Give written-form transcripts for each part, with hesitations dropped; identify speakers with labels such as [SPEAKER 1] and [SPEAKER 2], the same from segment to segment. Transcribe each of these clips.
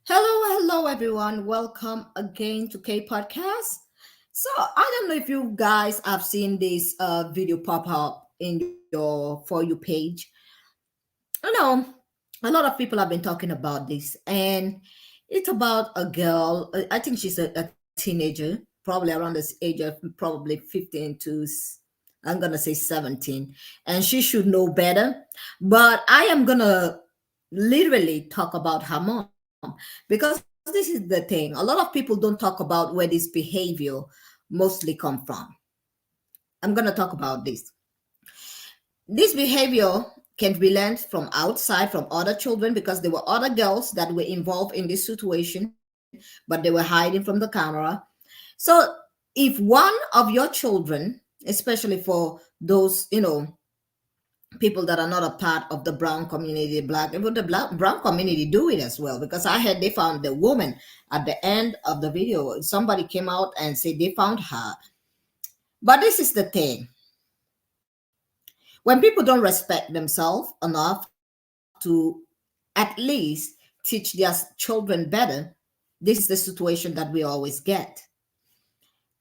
[SPEAKER 1] Hello, everyone. Welcome again to K Podcast. So, I don't know if you guys have seen this video pop up in your For You page. You know, a lot of people have been talking about this, and it's about a girl. I think she's a teenager, probably around this age of probably 15 to, I'm going to say 17, and she should know better. But I am going to literally talk about her mom because this is the thing. A lot of people don't talk about where this behavior mostly come from. I'm going to talk about this. This behavior can be learned from outside, from other children, because there were other girls that were involved in this situation, but they were hiding from the camera. So if one of your children, especially for those, people that are not a part of the brown community, black, even the brown community do it as well, because I heard they found the woman at the end of the video. Somebody came out and said they found her. But this is the thing. When people don't respect themselves enough to at least teach their children better, this is the situation that we always get.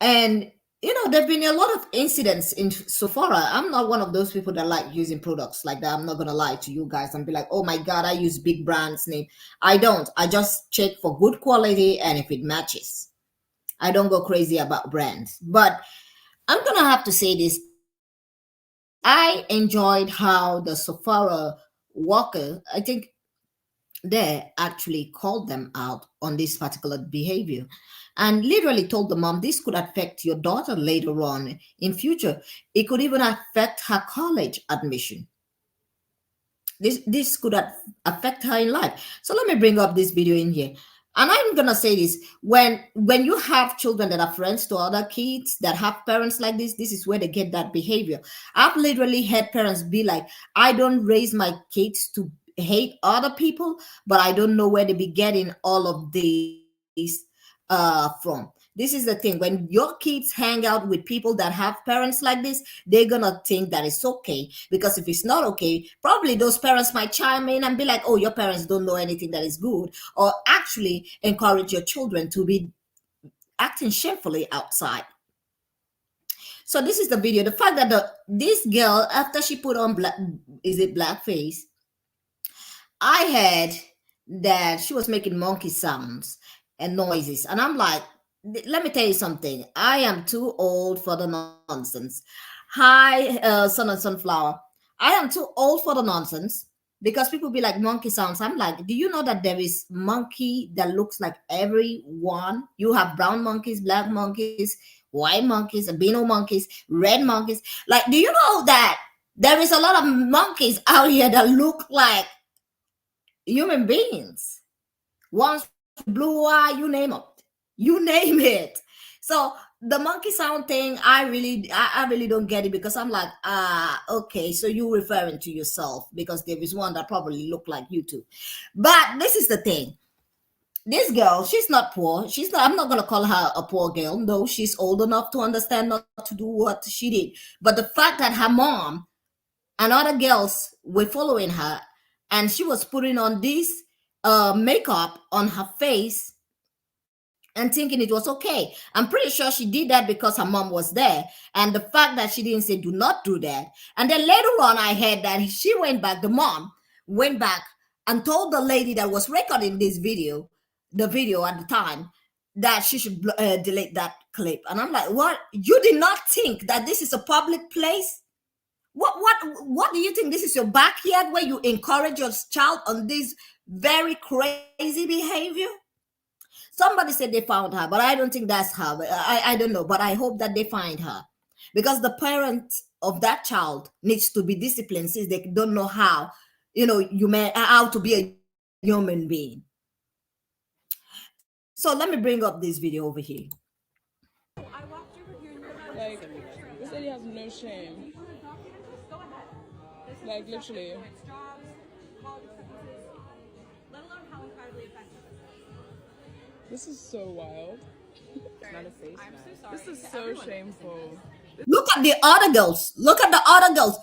[SPEAKER 1] And there've been a lot of incidents in Sephora. I'm not one of those people that like using products like that. I'm not gonna lie to you guys and be like, oh my god, I use big brands name. I don't. I just check for good quality and if it matches. I don't go crazy about brands. But I'm gonna have to say this. I enjoyed how the Sephora worker, I think they actually called them out on this particular behavior and literally told the mom this could affect your daughter later on in future. It could even affect her college admission. This could affect her in life. So let me bring up this video in here. And I'm gonna say this: when you have children that are friends to other kids that have parents like this is where they get that behavior. I've literally had parents be like, I don't raise my kids to hate other people, but I don't know where they be getting all of these from. This is the thing. When your kids hang out with people that have parents like this, they're gonna think that it's okay. Because if it's not okay, probably those parents might chime in and be like, oh, your parents don't know anything that is good, or actually encourage your children to be acting shamefully outside. So this is the video. The fact that this girl, after she put on blackface, I heard that she was making monkey sounds and noises. And I'm like, let me tell you something. I am too old for the nonsense. Hi, Sun and Sunflower. I am too old for the nonsense because people be like monkey sounds. I'm like, do you know that there is monkey that looks like everyone? You have brown monkeys, black monkeys, white monkeys, albino monkeys, red monkeys. Like, do you know that there is a lot of monkeys out here that look like human beings? Ones with blue eye, you name it. You name it. So the monkey sound thing, I really don't get it because I'm like, okay, so you referring to yourself because there is one that probably look like you too. But this is the thing. This girl, she's not poor. She's not, I'm not gonna call her a poor girl. No, she's old enough to understand not to do what she did. But the fact that her mom and other girls were following her and she was putting on this makeup on her face and thinking it was okay. I'm pretty sure she did that because her mom was there. And the fact that she didn't say, do not do that. And then later on, I heard that she went back, the mom went back and told the lady that was recording this video, the video at the time, that she should delete that clip. And I'm like, what? You did not think that this is a public place? What do you think? This is your backyard where you encourage your child on this very crazy behavior? Somebody said they found her, but I don't think that's her. I don't know, but I hope that they find her because the parents of that child needs to be disciplined since they don't know how, how to be a human being. So let me bring up this video over here.
[SPEAKER 2] Like, this lady has no shame. Like, literally. This is so wild. This is so shameful.
[SPEAKER 1] Look at the other girls. Look at the other girls.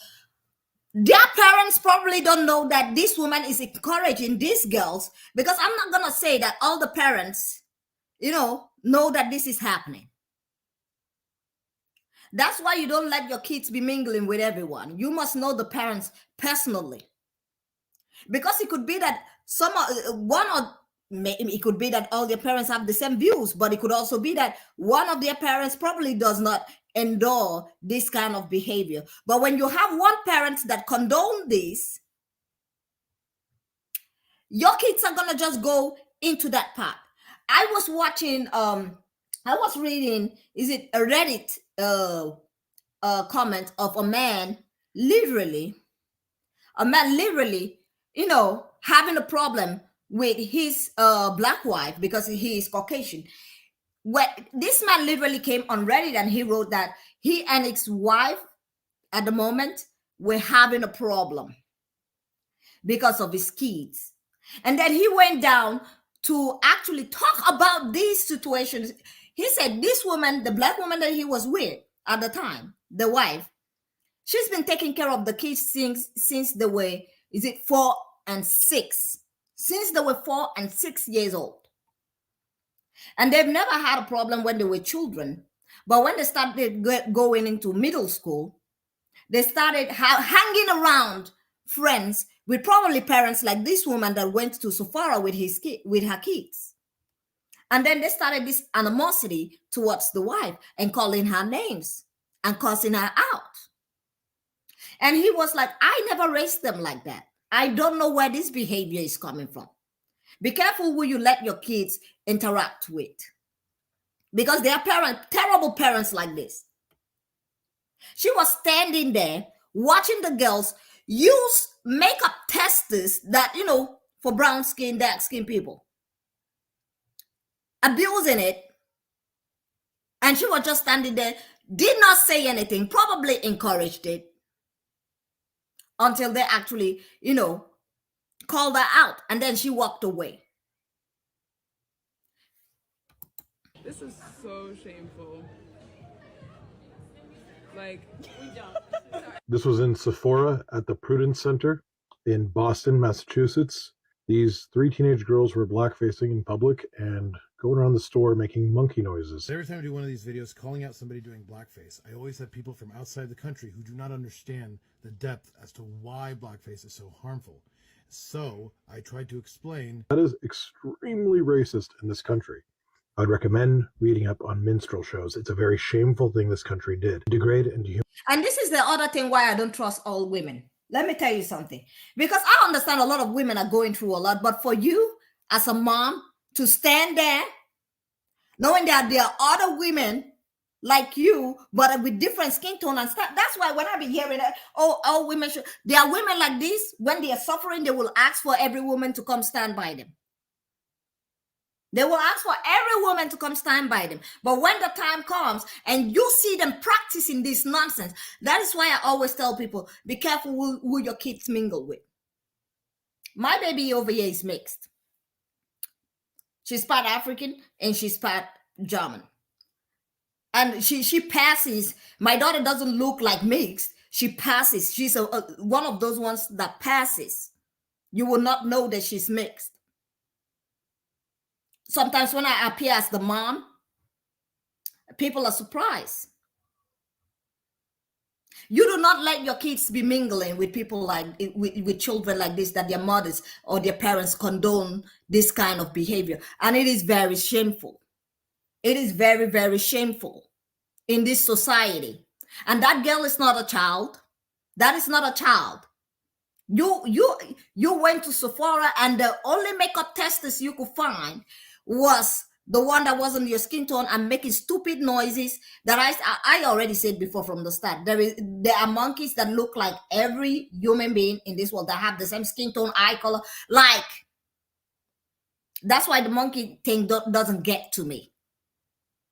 [SPEAKER 1] Their parents probably don't know that this woman is encouraging these girls, because I'm not going to say that all the parents, know that this is happening. That's why you don't let your kids be mingling with everyone. You must know the parents personally, because it could be that it could be that all their parents have the same views, but it could also be that one of their parents probably does not endure this kind of behavior. But when you have one parent that condone this, your kids are gonna just go into that path. I was watching, I was reading, is it a Reddit comment of literally, a man literally, having a problem with his black wife because he is Caucasian. This man literally came on Reddit and he wrote that he and his wife at the moment were having a problem because of his kids. And then he went down to actually talk about these situations. He said this woman, the black woman that he was with at the time, the wife, she's been taking care of the kids since they were, 4 and 6? Since they were 4 and 6 years old. And they've never had a problem when they were children. But when they started going into middle school, they started hanging around friends with probably parents like this woman that went to Sephora with her kids. And then they started this animosity towards the wife and calling her names and cussing her out. And he was like, I never raised them like that. I don't know where this behavior is coming from. Be careful who you let your kids interact with, because they are terrible parents like this. She was standing there watching the girls use makeup testers that, for brown skin, dark skin people, abusing it. And she was just standing there, did not say anything, probably encouraged it until they actually, called her out. And then she walked away.
[SPEAKER 2] This is so shameful. Like,
[SPEAKER 3] This was in Sephora at the Prudence Center in Boston, Massachusetts. These 3 teenage girls were blackfacing in public and going around the store making monkey noises.
[SPEAKER 4] Every time I do one of these videos calling out somebody doing blackface, I always have people from outside the country who do not understand the depth as to why blackface is so harmful. So I tried to explain.
[SPEAKER 3] That is extremely racist in this country. I'd recommend reading up on minstrel shows. It's a very shameful thing this country did. Degrade and dehumanize.
[SPEAKER 1] And this is the other thing why I don't trust all women. Let me tell you something. Because I understand a lot of women are going through a lot, but for you as a mom to stand there knowing that there are other women like you, but with different skin tone and stuff. That's why when I be hearing that, all women should, there are women like this, when they are suffering, they will ask for every woman to come stand by them. They will ask for every woman to come stand by them. But when the time comes and you see them practicing this nonsense, that is why I always tell people, be careful who your kids mingle with. My baby over here is mixed. She's part African and she's part German. And she passes. My daughter doesn't look like mixed. She passes. She's one of those ones that passes. You will not know that she's mixed. Sometimes when I appear as the mom, people are surprised. You do not let your kids be mingling with people with children like this, that their mothers or their parents condone this kind of behavior. And it is very shameful. It is very, very shameful in this society. And that girl is not a child. That is not a child. You went to Sephora and the only makeup testers you could find was the one that wasn't your skin tone and making stupid noises that I already said before from the start. There are monkeys that look like every human being in this world that have the same skin tone, eye color. Like, that's why the monkey thing doesn't get to me.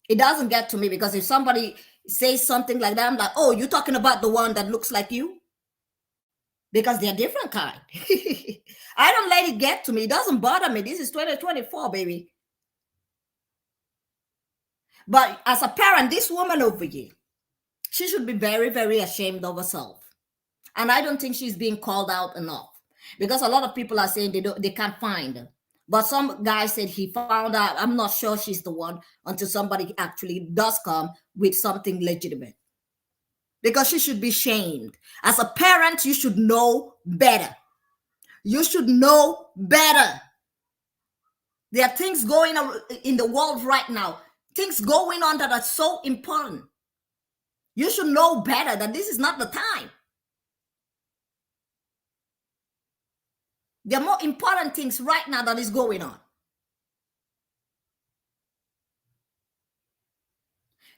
[SPEAKER 1] It doesn't get to me, because if somebody says something like that, I'm like, oh, you're talking about the one that looks like you? Because they're different kind. I don't let it get to me. It doesn't bother me. This is 2024, baby. But as a parent, this woman over here, she should be very, very ashamed of herself. And I don't think she's being called out enough, because a lot of people are saying they can't find her. But some guy said he found out. I'm not sure she's the one until somebody actually does come with something legitimate. Because she should be shamed. As a parent, you should know better. You should know better. There are things going on in the world right now, things going on that are so important. You should know better that this is not the time. There are more important things right now that is going on.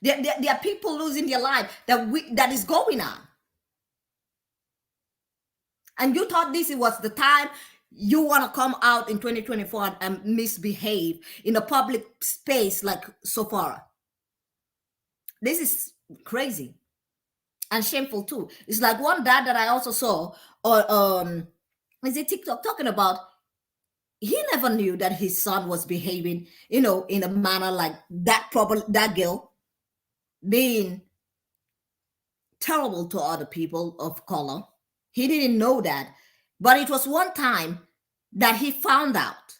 [SPEAKER 1] There are people losing their life that is going on. And you thought this was the time you want to come out in 2024 and misbehave in a public space like Sephora. This is crazy and shameful too. It's like one dad that I also saw on is it TikTok talking about he never knew that his son was behaving, in a manner like that. Probably that girl being terrible to other people of color. He didn't know that, but it was one time that he found out.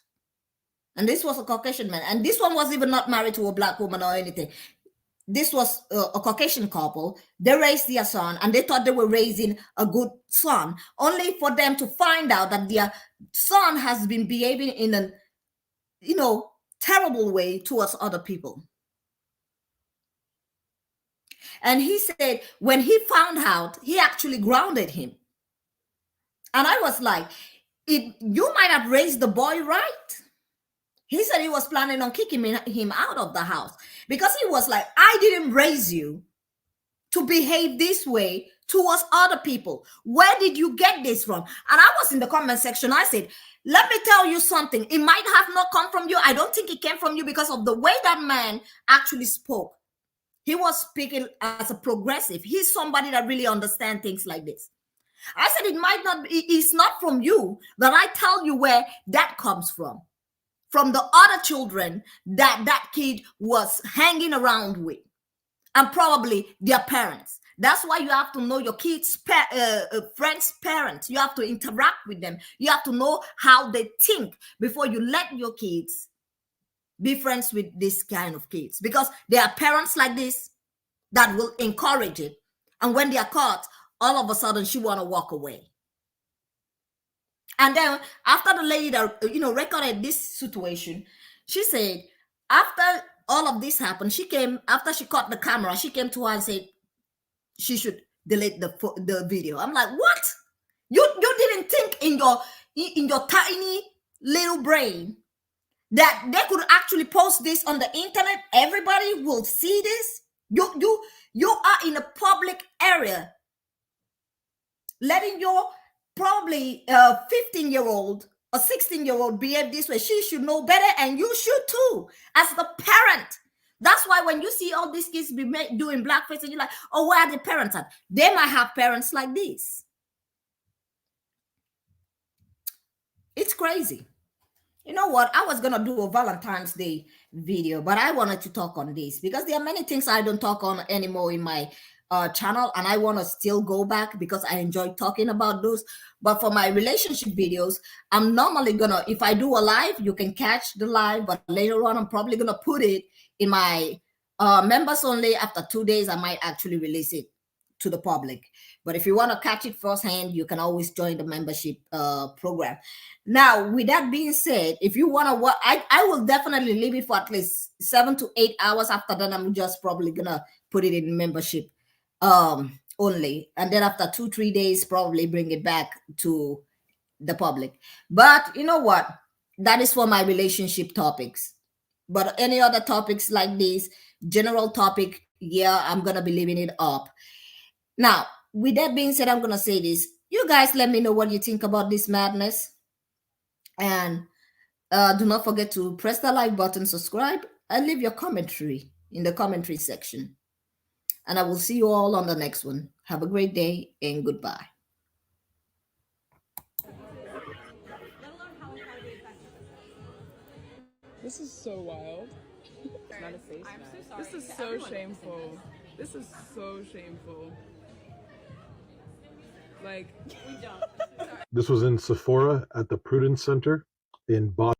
[SPEAKER 1] And this was a Caucasian man, and this one was even not married to a black woman or anything. This was a Caucasian couple. They raised their son, and they thought they were raising a good son, only for them to find out that their son has been behaving in a, terrible way towards other people. And he said when he found out, he actually grounded him. And I was like, you might have raised the boy right. He said he was planning on kicking him out of the house, because he was like, I didn't raise you to behave this way towards other people. Where did you get this from? And I was in the comment section. I said, let me tell you something. It might have not come from you. I don't think it came from you, because of the way that man actually spoke. He was speaking as a progressive. He's somebody that really understands things like this. I said, it's not from you, but I tell you where that comes from the other children that kid was hanging around with, and probably their parents. That's why you have to know your kids' friends' parents. You have to interact with them. You have to know how they think before you let your kids be friends with this kind of kids, because there are parents like this that will encourage it, and when they are caught, all of a sudden she want to walk away. And then after the lady that recorded this situation, she said after all of this happened, after she caught the camera, she came to her and said she should delete the video. I'm like, what? You didn't think in your tiny little brain that they could actually post this on the internet? Everybody will see this. You are in a public area, letting your probably 15-year-old or 16-year-old behave this way. She should know better, and you should too, as the parent. That's why when you see all these kids doing blackface, and you're like, oh, where are the parents at? They might have parents like this. It's crazy. You know what? I was gonna do a Valentine's Day video, but I wanted to talk on this because there are many things I don't talk on anymore in my channel, and I want to still go back because I enjoy talking about those. But for my relationship videos, I'm normally gonna, if I do a live, you can catch the live, but later on I'm probably gonna put it in my members only. After 2 days I might actually release it to the public. But if you want to catch it firsthand, you can always join the membership program. Now, with that being said, if you want to watch, I will definitely leave it for at least 7 to 8 hours. After that, I'm just probably gonna put it in membership only, and then after 2-3 days probably bring it back to the public. But you know what, that is for my relationship topics. But any other topics like this general topic, yeah, I'm gonna be leaving it up. Now, with that being said, I'm gonna say this. You guys let me know what you think about this madness, and do not forget to press the like button, subscribe, and leave your commentary in the commentary section. And I will see you all on the next one. Have a great day and goodbye.
[SPEAKER 2] This is so wild. This is so shameful. This is so shameful. Like,
[SPEAKER 3] This was in Sephora at the Prudence Center in Boston.